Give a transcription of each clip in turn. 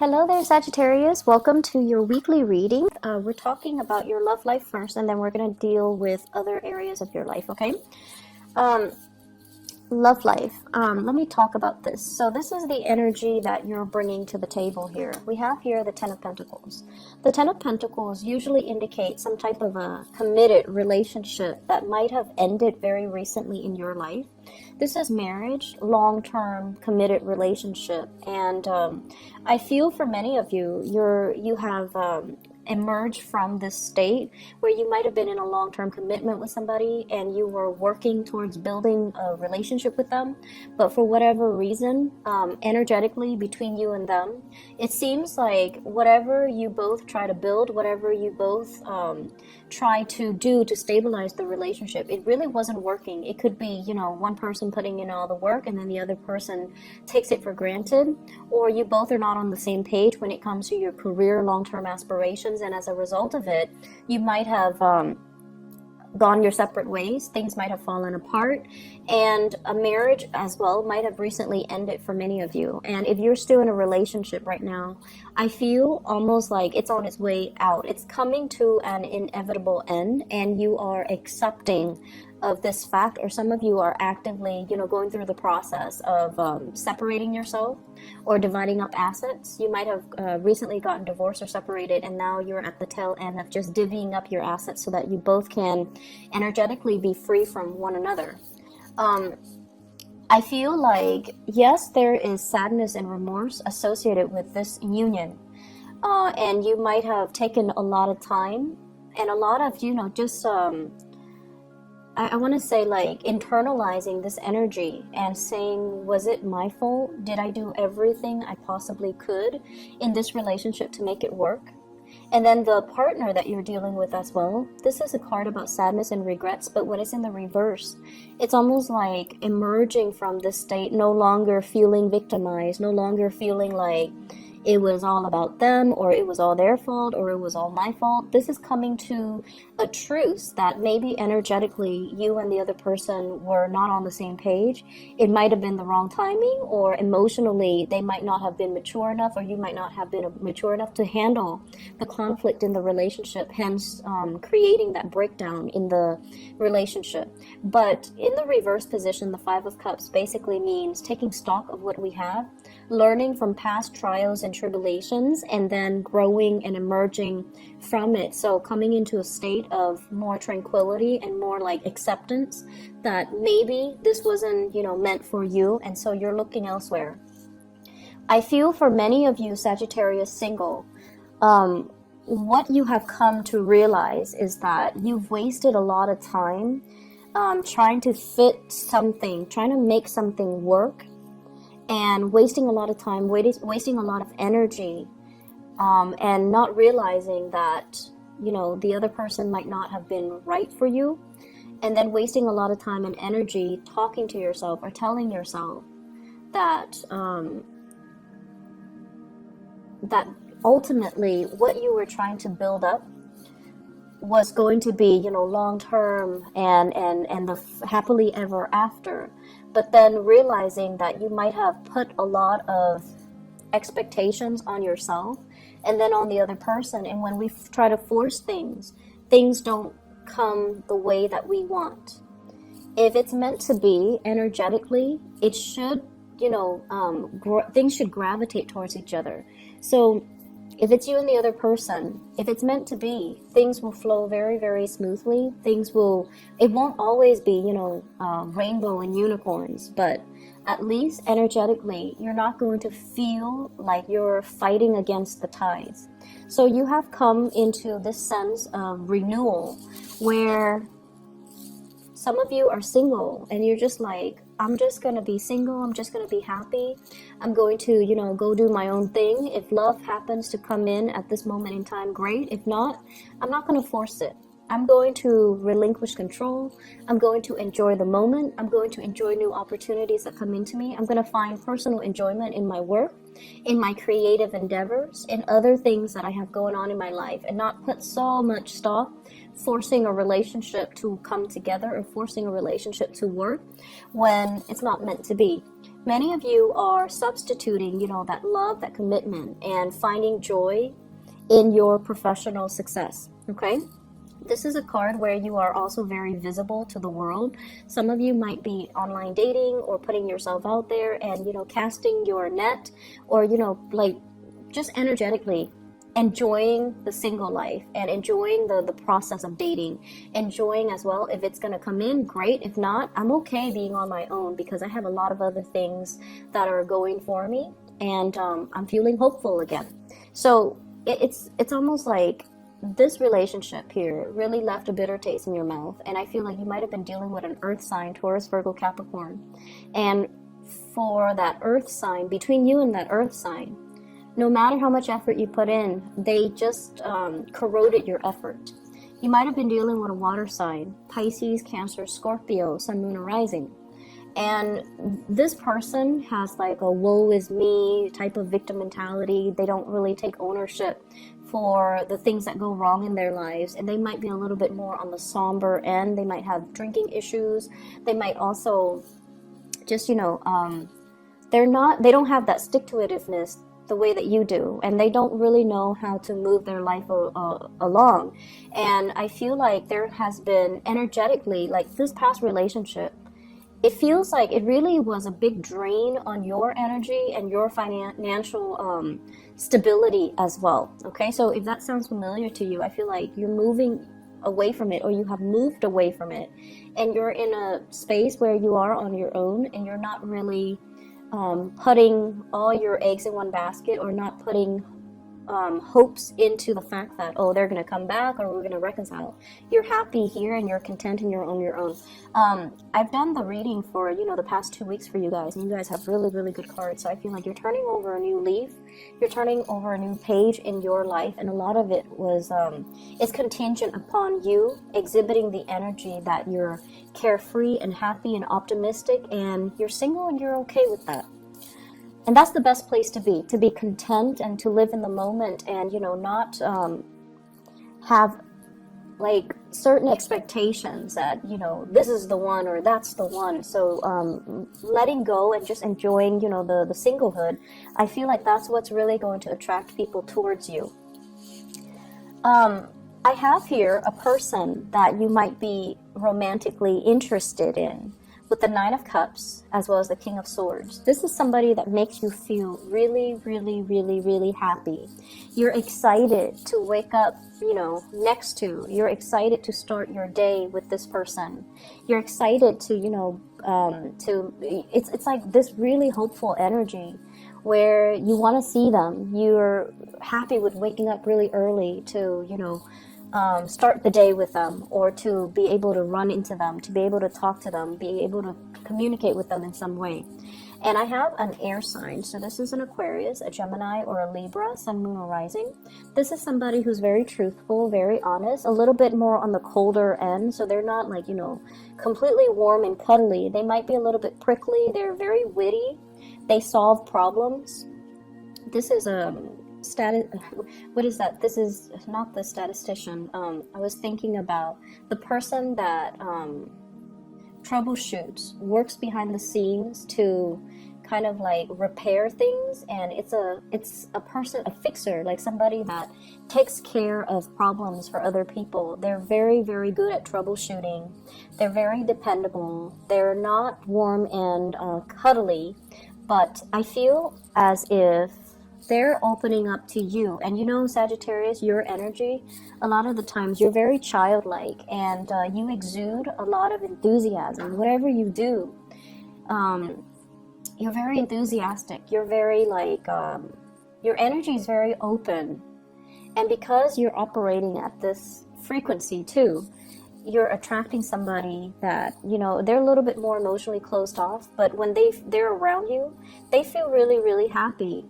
Hello there, Sagittarius. Welcome to your weekly reading. We're talking about your love life first, and then we're going to deal with other areas of your life, okay? Um, Love life. Let me talk about this. So this is the energy that you're bringing to the table here. We have here the Ten of Pentacles. The Ten of Pentacles usually indicate some type of a committed relationship that might have ended very recently in your life. This is marriage, long-term committed relationship, and I feel for many of you, you have emerged from this state where you might have been in a long-term commitment with somebody and you were working towards building a relationship with them, but for whatever reason, energetically between you and them, it seems like whatever you both try to build, whatever you both try to do to stabilize the relationship, it really wasn't working. It could be, one person putting in all the work and then the other person takes it for granted, or you both are not on the same page when it comes to your career long-term aspirations, and as a result of it, you might have gone your separate ways. Things might have fallen apart, and a marriage as well might have recently ended for many of you. And if you're still in a relationship right now, I feel almost like it's on its way out. It's coming to an inevitable end, and you are accepting of this fact, or some of you are actively, going through the process of separating yourself or dividing up assets. You might have recently gotten divorced or separated, and now you're at the tail end of just divvying up your assets so that you both can energetically be free from one another. I feel like, yes, there is sadness and remorse associated with this union, and you might have taken a lot of time and a lot of, just I want to say, like, internalizing this energy and saying, was it my fault? Did I do everything I possibly could in this relationship to make it work? And then the partner that you're dealing with as well, this is a card about sadness and regrets, but when it's in the reverse, it's almost like emerging from this state, no longer feeling victimized, no longer feeling like it was all about them, or it was all their fault, or it was all my fault. This is coming to a truce that maybe energetically you and the other person were not on the same page. It might have been the wrong timing, or emotionally they might not have been mature enough, or you might not have been mature enough to handle the conflict in the relationship, hence creating that breakdown in the relationship. But in the reverse position, the Five of Cups basically means taking stock of what we have, learning from past trials and tribulations, and then growing and emerging from it. So coming into a state of more tranquility and more like acceptance that maybe this wasn't, meant for you, and so you're looking elsewhere. I feel for many of you Sagittarius single, what you have come to realize is that you've wasted a lot of time trying to fit something, trying to make something work, and wasting a lot of time, wasting a lot of energy, and not realizing that, the other person might not have been right for you, and then wasting a lot of time and energy talking to yourself or telling yourself that, that ultimately what you were trying to build up was going to be, long-term and the happily ever after. But then realizing that you might have put a lot of expectations on yourself and then on the other person. And when we try to force things, things don't come the way that we want. If it's meant to be energetically, it should, things should gravitate towards each other. So if it's you and the other person, if it's meant to be, things will flow very, very smoothly. It won't always be, rainbow and unicorns, but at least energetically, you're not going to feel like you're fighting against the tides. So you have come into this sense of renewal where some of you are single and you're just like, I'm just going to be single. I'm just going to be happy. I'm going to, go do my own thing. If love happens to come in at this moment in time, great. If not, I'm not going to force it. I'm going to relinquish control. I'm going to enjoy the moment. I'm going to enjoy new opportunities that come into me. I'm going to find personal enjoyment in my work, in my creative endeavors, in other things that I have going on in my life, and not put so much stock forcing a relationship to come together or forcing a relationship to work when it's not meant to be. Many of you are substituting, that love, that commitment, and finding joy in your professional success. Okay? This is a card where you are also very visible to the world. Some of you might be online dating or putting yourself out there and, casting your net, or, like just energetically enjoying the single life and enjoying the process of dating, enjoying as well. If it's going to come in, great. If not, I'm okay being on my own because I have a lot of other things that are going for me, and I'm feeling hopeful again. So it's almost like this relationship here really left a bitter taste in your mouth, and I feel like you might have been dealing with an earth sign, Taurus, Virgo, Capricorn. And for that earth sign, between you and that earth sign, no matter how much effort you put in, they just corroded your effort. You might have been dealing with a water sign, Pisces, Cancer, Scorpio, Sun, Moon, or Rising. And this person has like a woe is me type of victim mentality. They don't really take ownership for the things that go wrong in their lives, and they might be a little bit more on the somber end. They might have drinking issues. They might also just, they don't have that stick-to-itiveness the way that you do, and they don't really know how to move their life along. And I feel like there has been energetically, like this past relationship, it feels like it really was a big drain on your energy and your financial stability as well. Okay, so if that sounds familiar to you, I feel like you're moving away from it, or you have moved away from it, and you're in a space where you are on your own, and you're not really putting all your eggs in one basket, or not putting hopes into the fact that, oh, they're going to come back or we're going to reconcile. You're happy here and you're content and you're on your own. I've done the reading for, the past 2 weeks for you guys, and you guys have really, really good cards. So I feel like you're turning over a new leaf. You're turning over a new page in your life, and a lot of it was, it's contingent upon you exhibiting the energy that you're carefree and happy and optimistic, and you're single and you're okay with that. And that's the best place to be content and to live in the moment, and, not have like certain expectations that, this is the one or that's the one. So letting go and just enjoying, the singlehood, I feel like that's what's really going to attract people towards you. I have here a person that you might be romantically interested in, with the Nine of Cups as well as the King of Swords. This is somebody that makes you feel really, really, really, really happy. You're excited to wake up, next to. You're excited to start your day with this person. You're excited to, it's like this really hopeful energy where you want to see them. You're happy with waking up really early to, start the day with them, or to be able to run into them, to be able to talk to them, be able to communicate with them in some way. And I have an air sign, so this is an Aquarius, a Gemini, or a Libra, Sun, Moon, or Rising. This is somebody who's very truthful, very honest, a little bit more on the colder end, so they're not like, completely warm and cuddly. They might be a little bit prickly. They're very witty. They solve problems. This is a what is that? This is not the statistician. I was thinking about the person that troubleshoots, works behind the scenes to kind of like repair things, and it's a person, a fixer, like somebody that takes care of problems for other people. They're very, very good at troubleshooting. They're very dependable. They're not warm and cuddly, but I feel as if they're opening up to you. And Sagittarius, your energy, a lot of the times you're very childlike, and you exude a lot of enthusiasm. Whatever you do, you're very enthusiastic. You're very your energy is very open. And because you're operating at this frequency too, you're attracting somebody that, they're a little bit more emotionally closed off, but when they're around you, they feel really, really happy.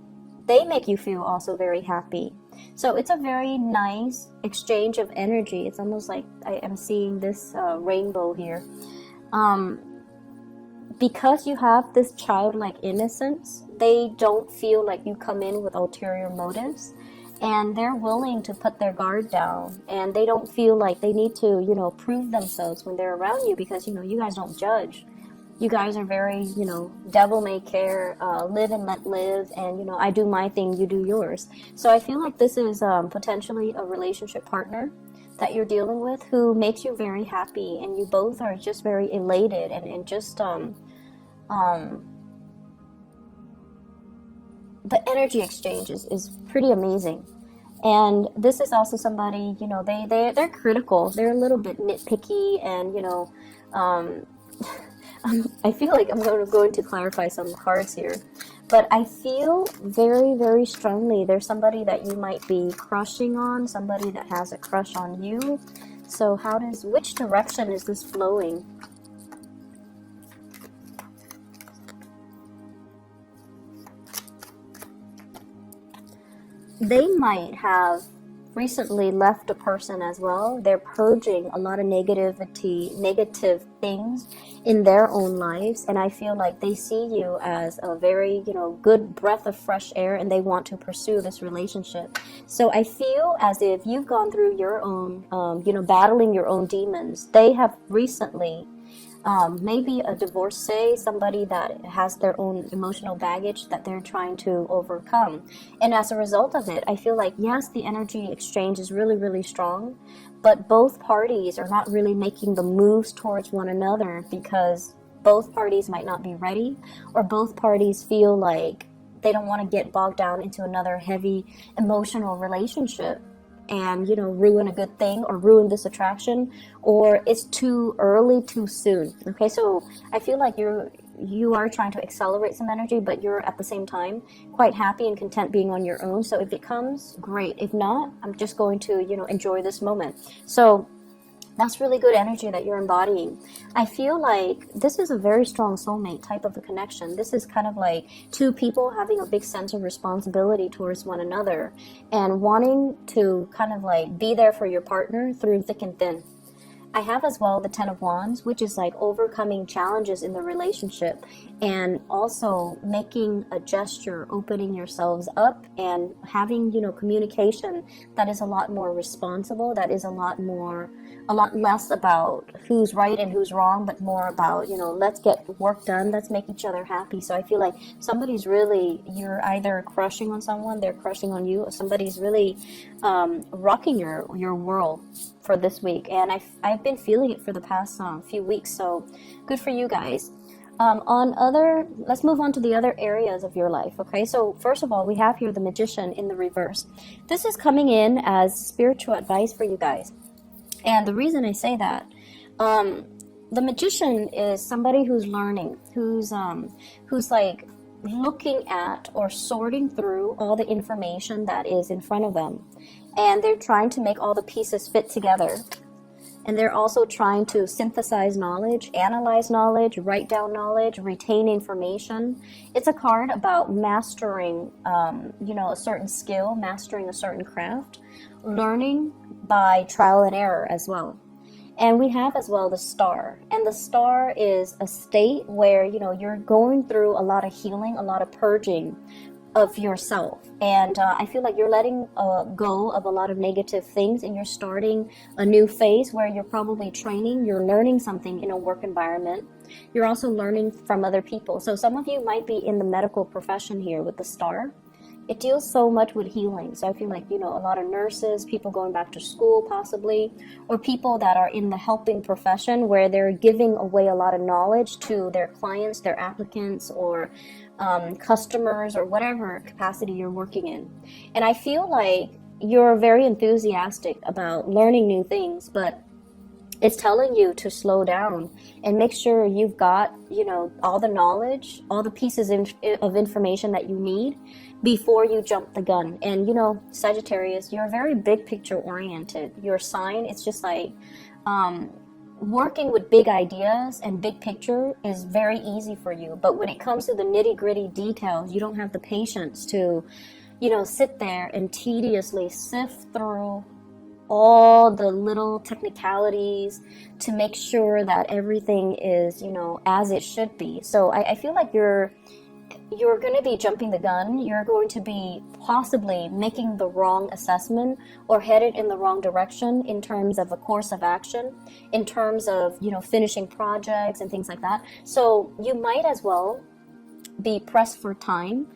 They make you feel also very happy. So it's a very nice exchange of energy. It's almost like I am seeing this rainbow here. Because you have this childlike innocence, they don't feel like you come in with ulterior motives, and they're willing to put their guard down, and they don't feel like they need to, prove themselves when they're around you, because, you guys don't judge. You guys are very, devil may care, live and let live, and I do my thing, you do yours. So I feel like this is potentially a relationship partner that you're dealing with who makes you very happy, and you both are just very elated, and just the energy exchange is pretty amazing. And this is also somebody, they're critical, they're a little bit nitpicky, and I feel like I'm going to clarify some cards here, but I feel very, very strongly there's somebody that you might be crushing on, somebody that has a crush on you. So which direction is this flowing? They might have recently left a person as well. They're purging a lot of negative things in their own lives, and I feel like they see you as a very, good breath of fresh air, and they want to pursue this relationship. So I feel as if you've gone through your own, battling your own demons. They have recently maybe a divorcee, somebody that has their own emotional baggage that they're trying to overcome. And as a result of it, I feel like, yes, the energy exchange is really, really strong, but both parties are not really making the moves towards one another because both parties might not be ready, or both parties feel like they don't want to get bogged down into another heavy emotional relationship and ruin a good thing, or ruin this attraction, or it's too early, too soon. Okay, so I feel like you are trying to accelerate some energy, but you're at the same time quite happy and content being on your own. So if it comes, great. If not, I'm just going to enjoy this moment. So that's really good energy that you're embodying. I feel like this is a very strong soulmate type of a connection. This is kind of like two people having a big sense of responsibility towards one another and wanting to kind of like be there for your partner through thick and thin. I have as well the Ten of Wands, which is like overcoming challenges in the relationship and also making a gesture, opening yourselves up and having, communication that is a lot more responsible, that is a lot less about who's right and who's wrong, but more about, let's get work done, let's make each other happy. So I feel like you're either crushing on someone, they're crushing on you, or somebody's really rocking your world for this week. And I've been feeling it for the past few weeks, so good for you guys. Let's move on to the other areas of your life. Okay, so first of all, we have here the Magician in the reverse. This is coming in as spiritual advice for you guys. And the reason I say that, the Magician is somebody who's learning, who's like looking at or sorting through all the information that is in front of them. And they're trying to make all the pieces fit together. And they're also trying to synthesize knowledge, analyze knowledge, write down knowledge, retain information. It's a card about mastering, a certain skill, mastering a certain craft, learning by trial and error as well. And we have as well the Star. And the Star is a state where, you're going through a lot of healing, a lot of purging of yourself. And I feel like you're letting go of a lot of negative things, and you're starting a new phase where you're probably training, you're learning something in a work environment. You're also learning from other people. So some of you might be in the medical profession here with the Star. It deals so much with healing. So I feel like, a lot of nurses, people going back to school possibly, or people that are in the helping profession where they're giving away a lot of knowledge to their clients, their applicants, or customers, or whatever capacity you're working in. And I feel like you're very enthusiastic about learning new things, but it's telling you to slow down and make sure you've got, all the knowledge, all the pieces of information that you need before you jump the gun. And, Sagittarius, you're very big picture oriented. Your sign, it's just like, working with big ideas and big picture is very easy for you. But when it comes to the nitty gritty details, you don't have the patience to, sit there and tediously sift through all the little technicalities to make sure that everything is, as it should be. So I feel like you're you're going to be jumping the gun. You're going to be possibly making the wrong assessment or headed in the wrong direction in terms of a course of action, in terms of, finishing projects and things like that. So you might as well be pressed for time,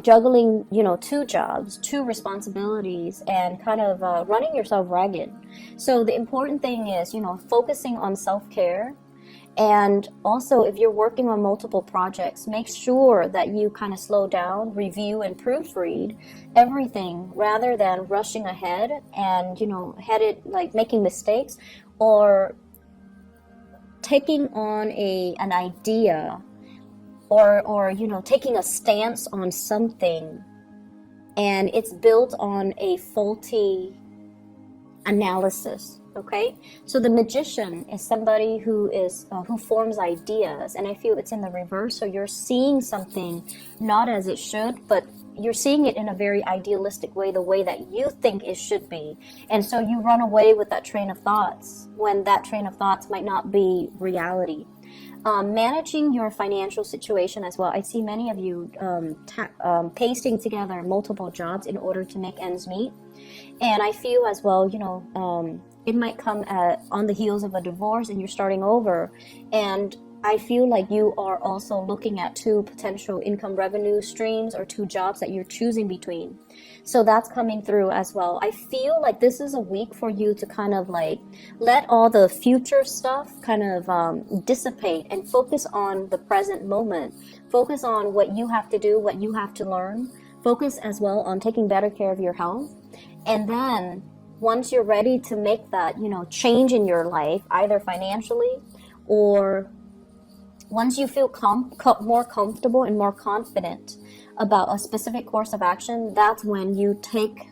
juggling, two jobs, two responsibilities, and kind of running yourself ragged. So the important thing is, focusing on self-care. And also, if you're working on multiple projects, make sure that you kind of slow down, review, and proofread everything rather than rushing ahead and, headed like making mistakes or taking on an idea or taking a stance on something and it's built on a faulty analysis. Okay, so the magician is somebody who forms ideas, and I feel it's in the reverse. So you're seeing something not as it should, but you're seeing it in a very idealistic way, the way that you think it should be. And so you run away with that train of thoughts when that train of thoughts might not be reality. Managing your financial situation as well. I see many of you pasting together multiple jobs in order to make ends meet. And I feel as well, it might come on the heels of a divorce and you're starting over. And I feel like you are also looking at two potential income revenue streams or two jobs that you're choosing between. So that's coming through as well. I feel like this is a week for you to kind of like let all the future stuff kind of dissipate and focus on the present moment. Focus on what you have to do, what you have to learn. Focus as well on taking better care of your health. And then once you're ready to make that, change in your life, either financially or once you feel more comfortable and more confident about a specific course of action, that's when you take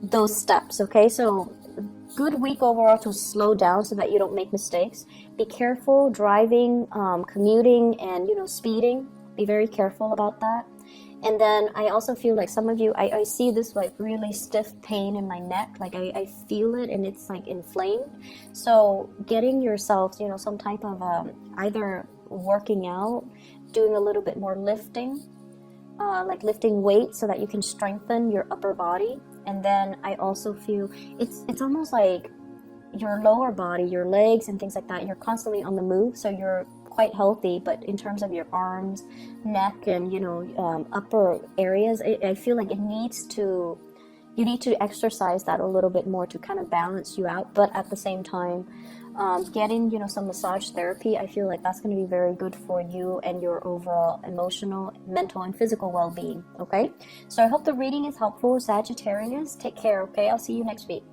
those steps, okay? So good week overall to slow down so that you don't make mistakes. Be careful driving, commuting, and, speeding. Be very careful about that. And then I also feel like some of you, I see this like really stiff pain in my neck. Like I feel it and it's like inflamed. So getting yourself, some type of either working out, doing a little bit more lifting, like lifting weights so that you can strengthen your upper body. And then I also feel it's almost like your lower body, your legs and things like that, you're constantly on the move. So you're quite healthy, but in terms of your arms, neck, and upper areas, I feel like you need to exercise that a little bit more to kind of balance you out. But at the same time, getting some massage therapy, I feel like that's going to be very good for you and your overall emotional, mental, and physical well-being. Okay, so I hope the reading is helpful, Sagittarius. Take care. Okay, I'll see you next week.